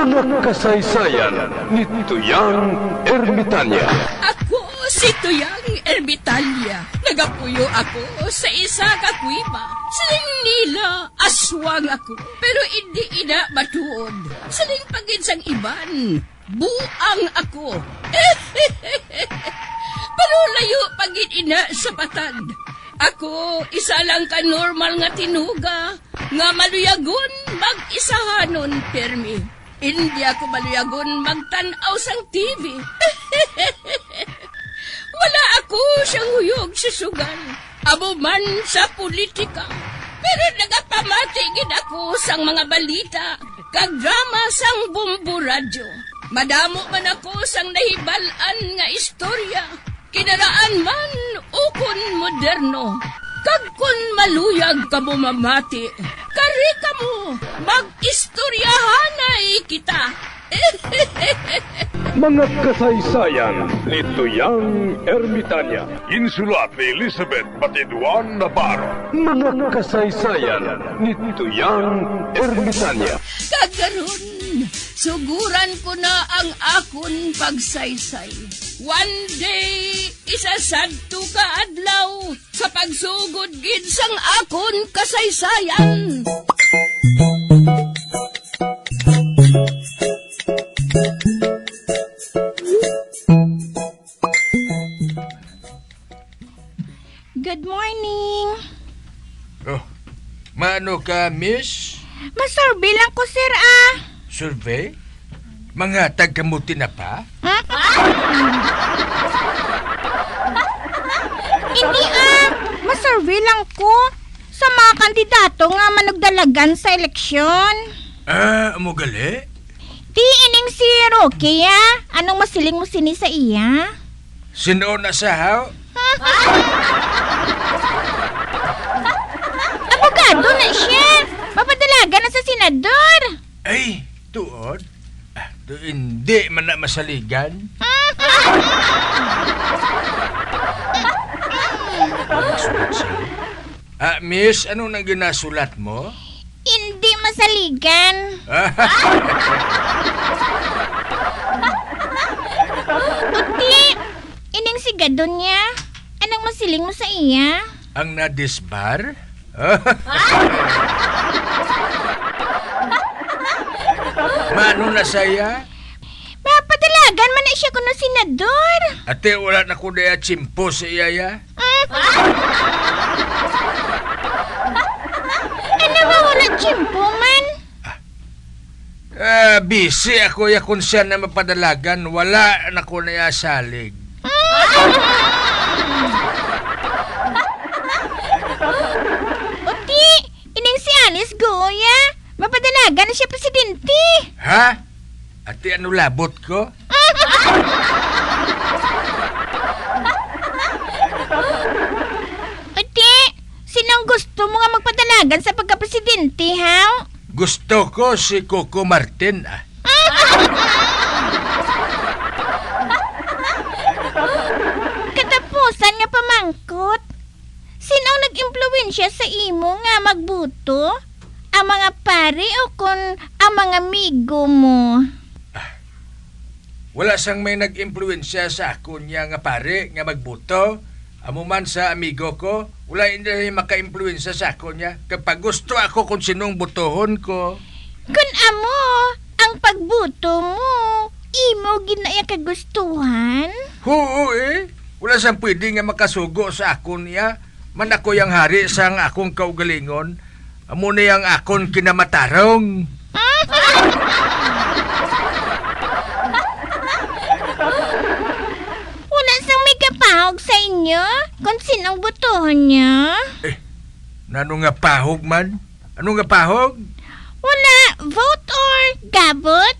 Mga kasaysayan ni Tuyang Ermitanya. Ako si Tuyang Ermitanya. Nagapuyo ako sa isa ka kuiba. Siling nila, aswang ako. Pero hindi ina matuod. Siling pagin sang iban. Buang ako. Pero layo pagin ina sa patad. Ako, isa lang ka normal nga tinuga. Nga maluyagon mag-isahanon, permi. Hindi ako maluyagon magtanaw sang TV. Wala ako siyang huyog sa sugal. Amo man sa politika. Pero nagapamatagin ako sang mga balita. Kag drama sang bumbu radyo. Madamo man ako sang nahibalan nga istorya. Kinaraan man ukon moderno. Kag kun maluyag ka mo mamati. Kari ka mo, mag-istoryahanay kita. Mga kasaysayan ni Tuyang Ermitanya. Insulat ni Elizabeth Batiduan Navarro. Mga kasaysayan ni Tuyang Ermitanya. Kagaron, suguran ko na ang akon pagsaysay. One day, isasadto ka adlaw sa pagsugod gid sang akon kasaysayan. Good morning. Oh, maano ka, miss? Masurvey lang ko, sir, Survey? Mga tagkamuti na pa? Hindi, masurvey lang ko sa mga kandidato nga manugdalagan sa eleksyon. Amo gali? Di ining si Rocky, Anong masiling mo sini sa iya? Sino na sahaw? Abogado na siya. Mapadalaga na sa senador. Ay, tuod? Hindi man na masaligan. Miss, anong nang ginasulat mo? Hindi masaligan. Uti, ining si Gadon niya. Anong masiling mo sa iya? Ang nadisbar? Mano na saya? Mapadalagan man na siya kuno senador. Ate, wala na ko na chimpo sa iyaya? Ano ba wala chimpo man? Busy ako ya kung siya na mapadalagan. Wala na ko na salig. Uti, ining si Alice Goya. Mapadalagan na siya presidente. Ha? Ate, ano labot ko? Uti, sinong gusto mo nga magpadalagan sa pagka-presidente, ha? Gusto ko si Coco Martin. Katapusan nga pamangkot. Sinong nag-impluwensya sa imo nga magbuto? Ang mga pare o kun ang mga amigo mo? Wala sang may nag-impluensya sa ako niya nga pare nga magbuto. Amo man sa amigo ko, wala hindi maka-impluensya sa ako niya. Kapag gusto ako kung sinong butohon ko. Kun amo, ang pagbuto mo, imo ginaya kagustuhan? Oo Wala sang pwede nga makasugo sa ako niya. Man ako yang hari sang akong kaugalingon. Amo na yang akon kinamatarong. Wala sang may kapahog sa inyo kung sinong butohan niya? Nano nga pahog man? Ano nga pahog? Wala, vote or gabot?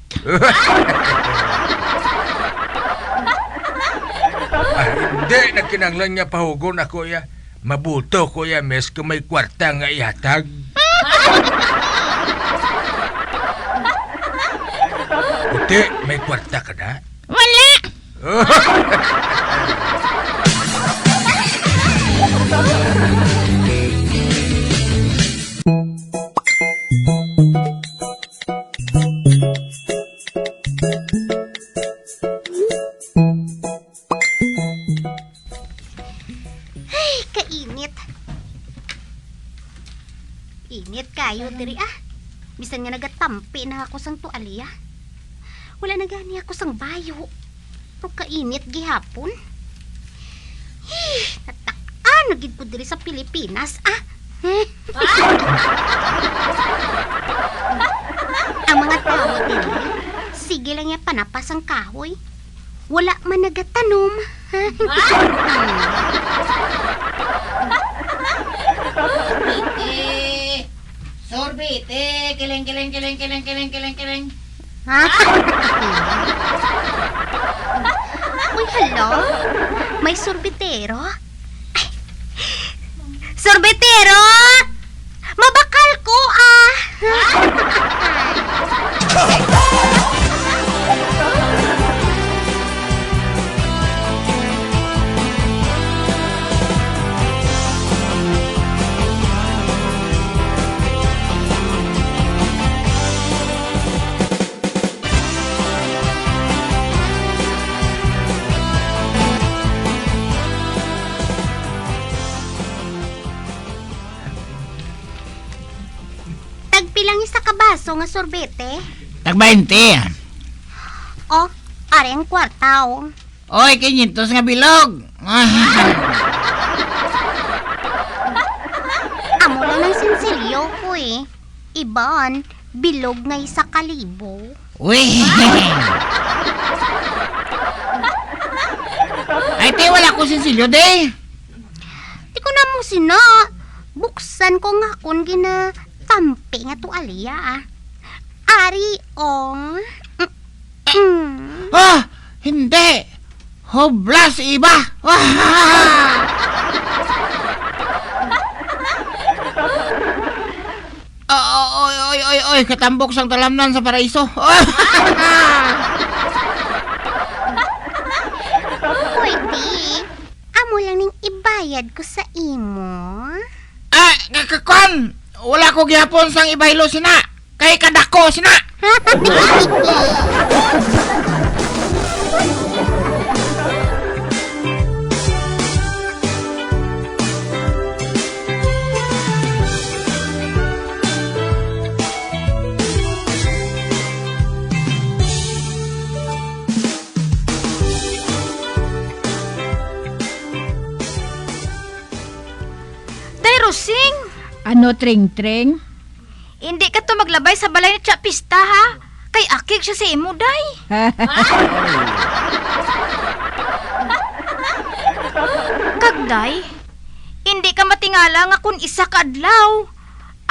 Hindi na kinanglan nga pahugon ako ya. Mabuto ko ya, mes, kung may kwarta nga ihatag. Puti, may kwarta ka na? Wala! tampi na ako sang tualya. Wala na gani ako sang bayo. Pero kainit gihapon. Natakaan na gid ko diri sa Pilipinas, Ang mga tao diri, sige lang ya panapas ang kahoy. Wala man nagatanom. Sorbete, kileng. Uy, hello? May sorbetero? Ay, sorbetero! Mabakal ko, Tagpilang isa ka baso nga sorbete? Tag 20. Oh, are ang kwartaw. Oy, 500 nga bilog. Amo lang ng sinsilyo ko Iban, bilog nga isa kalibo. Uy. Ay, te, wala ko sinsilyo, de. Di ko na mo sina. Buksan ko nga kung tampi nga tualya, Ari, Hindi. Hoblas, iba. Oy, katambok sang talamnan sa paraiso. Pwede. Amo lang ning ibayad ko sa imo. Kakakon! Wala ko gihapon sang ibaylo sina. Kay kadako sina. Day, Rosing! Ano, Tring-Tring? Hindi ka to maglabay sa balay na pista, ha? Kay akig siya sa imo, Day. Kagday, hindi ka matingala nga kung isa ka adlaw.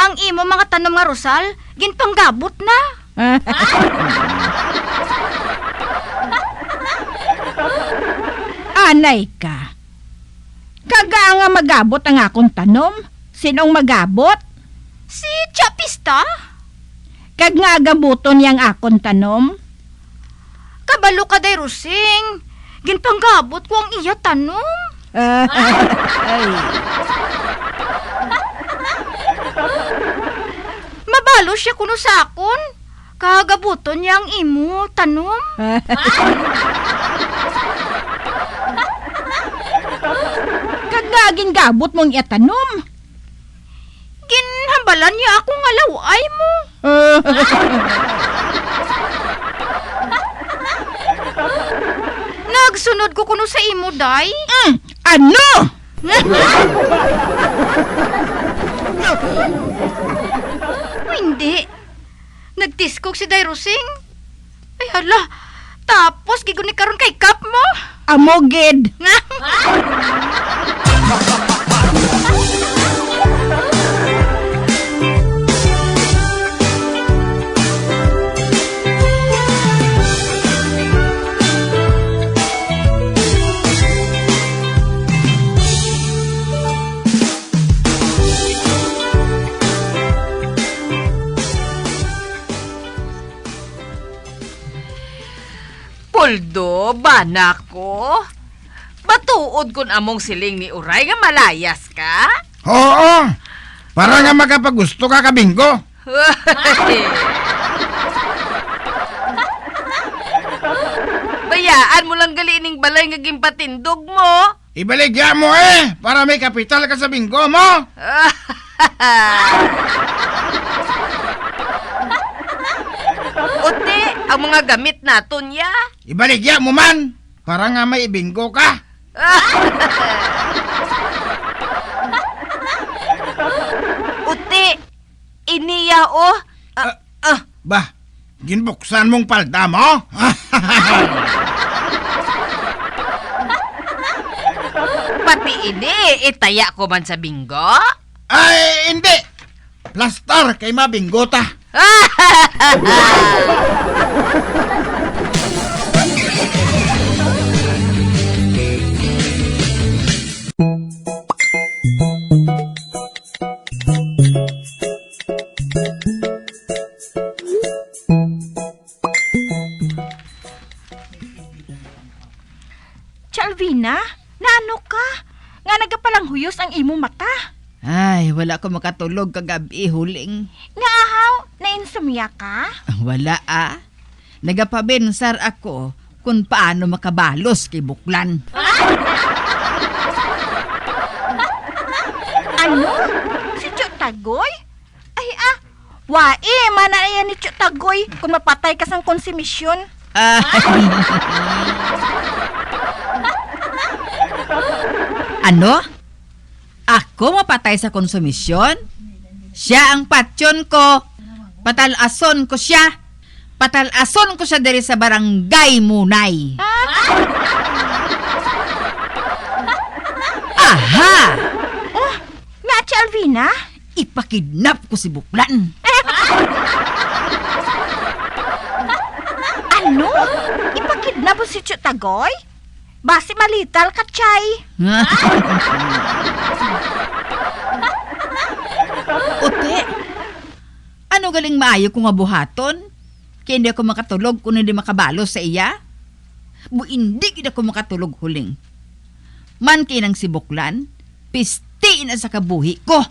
Ang imo mga tanom nga rosal, ginpanggabot na. Anay ka. Kaga nga magabot ang akong tanom. Sinong magabot? Si Chapista? Kag nga gabuton yang akong tanom. Kabalo ka, Day, Rosing. Ginpanggabot ko ang iya tanom. Ay. Mabalo siya kuno sa akon. Kagabuton niya ang imo tanom. Kagaging gabot mong itanom. Ginhambalan niya akong alaway mo. Nagsunod ko kuno sa imo, Day. Ano? Hindi. Nagtiskog si Day, Rosing. Ay, hala. Tapos, giguni karon kay Kap mo. Amogid. Puldo, banak ko. Batuod kun among siling ni Uray nga malayas ka? Oo. Para nga makapagusto ka kabinggo. Bayaan mo lang gali ning balay nga gimpatindog mo. Ibaligya mo para may kapital ka sa binggo mo. ang mga gamit naton ya. Ibaligya mo man, para nga may ibinggo ka. Uti, iniya Bah, ginbuksan mong palda mo? pati ini, itaya ko man sa binggo. Ay, hindi. Plastar kay mabinggo ta. Chalvina, naano ka? Nga nagapalang huyos ang imo mata. Ay, wala ko makatulog kagabi huling. Nga ahaw, nainsomnia ka? Wala Nagapabinsar ako kung paano makabalos kay Buklan. Ano? Si Chot Tagoy? Ay wae, mana yan ni Chot Tagoy kung mapatay ka sang konsumisyon. Ano? Ako mapatay sa konsumisyon? Siya ang patyon ko. Patalason ko siya. Patalason ko siya diri sa barangay Munay. Aha! Oh, nga si Alvina? Ipakidnap ko si Buklan. Ano? Ipakidnap mo si Chot Tagoy? Basi malital ka, Chay. Uti, ano galing maayo kong abuhaton? Kaya hindi ako makatulog kung hindi makabalos sa iya? Hindi kita ako makatulog huling. Man kinang si Buklan, pistiin na sa kabuhi ko.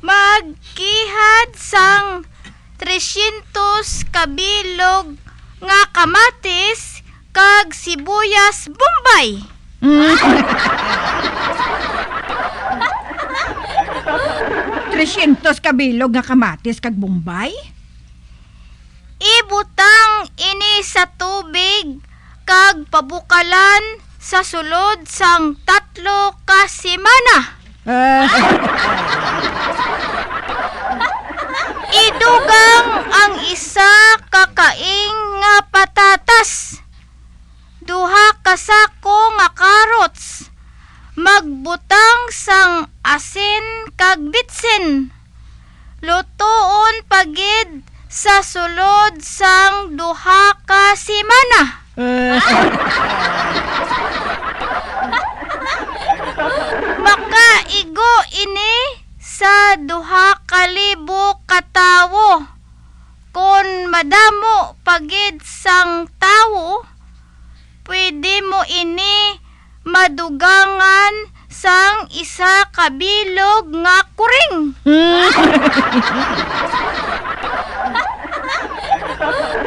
Magkihad sang 300 kabilog nga kamatis kag sibuyas Bombay. Trescientos kabilog nga kamatis kag Bombay? Ibutang ini sa tubig kag pabukalan sa sulod sang 3 ka semana. Idugang ang isa kakaing nga patatas. 2 ka sako nga carrots. Magbutang sang asin kag bitsin. Lutoon pagid sa sulod sang 2 ka semana. Makaigo ini sa 2,000 ka tawo. Kung madamo pagid sang tawo, pwede mo ini madugangan sang 1 kabilog nga kuring.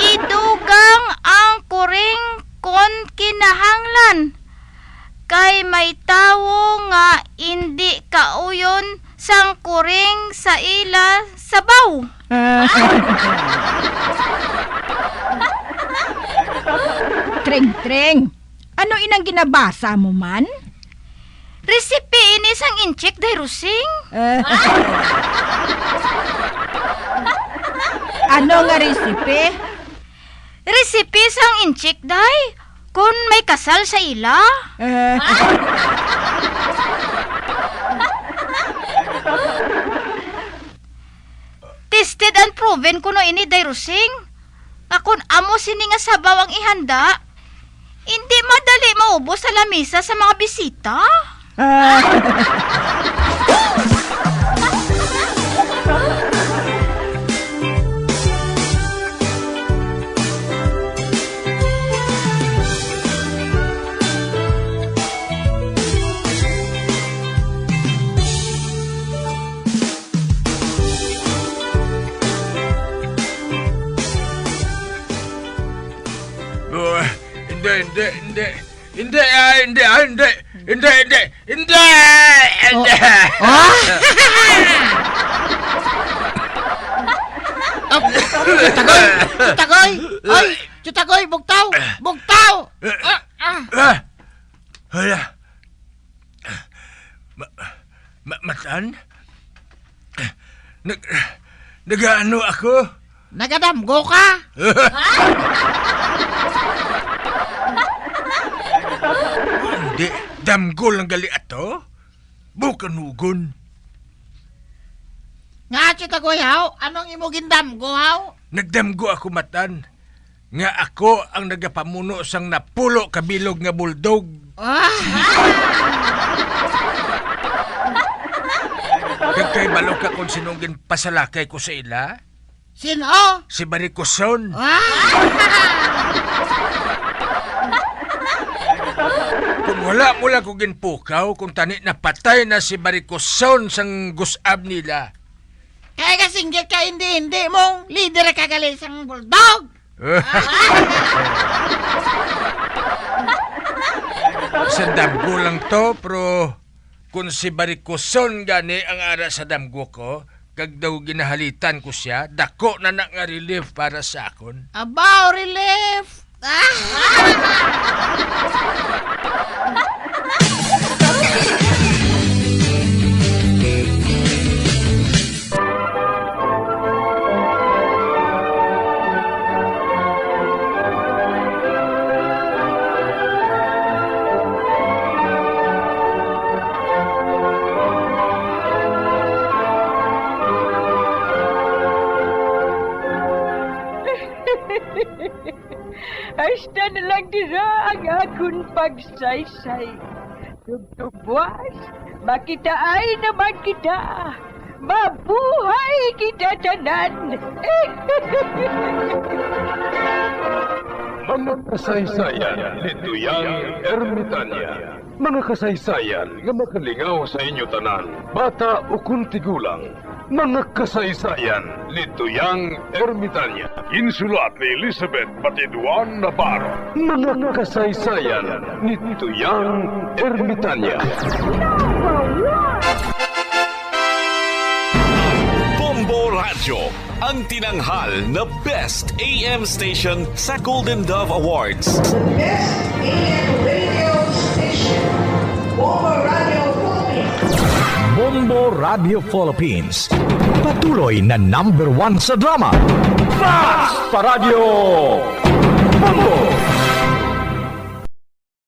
Idugang ang kuring kon kinahanglan. Kay may tawo nga hindi kauyon sang kuring sa ila sabaw. Treng-treng, ano inang ginabasa mo man? Resipe ini sang inchik day rusing. Ano nga resipe? Resipe sang inchik day kun may kasal sa ila. Tested and proven kuno ini day rusing. Akon amo sini nga sabaw ang ihanda. Hindi madali maubos sa lamisa sa mga bisita. Hindi! Hindi! Hindi! Hindi! Hindi! Chutagoy! Oy! Chutagoy! Bugtaw! Bugtaw! Hala. Matan? Nagaano ako? Nagadamgo ka? Hindi. Damgo lang gali ato? Bukan hugon. Nga, Chutagoy, haw? Anong imo gindamgo, haw? Nagdamgo ako matan. Nga ako ang nagapamuno sang napulo kabilog nga buldog. Kagkay balo ka kung sinong ginpasalakay ko sa ila? Sino? Si Barikoson. Kung wala mo lang ko ginpukaw, kung tani napatay na si Barikoson sang gusab nila. Kaya kasinggit ka hindi mong leader ka gali sang bulldog. Sa damgo lang to, pero kung si Barikoson gani ang ara sa damgo ko, kag daw ginahalitan ko siya, dako na nga relief para sa akon. Abaw, relief! Hasta na lang dira ang akong pagsaysay. Tugtugwas, makitaay naman kita. Mabuhay kita tanan. Mga kasaysayan ni Tuyang Ermitanya. Mga kasaysayan nga makalingaw sa inyo tanan, bata o kuntigulang. Mga kasaysayan ni Tuyang Ermitanya. Insulat ni Elizabeth Batiduan Navarro. Mga kasaysayan ni Tuyang Ermitanya. Bombo Radio, ang tinanghal na Best AM Station sa Golden Dove Awards. Best AM radio station, Bombo Radio Philippines. Bombo Radio Philippines. Patuloy na #1 sa drama. Fast pa Radio! Bombo!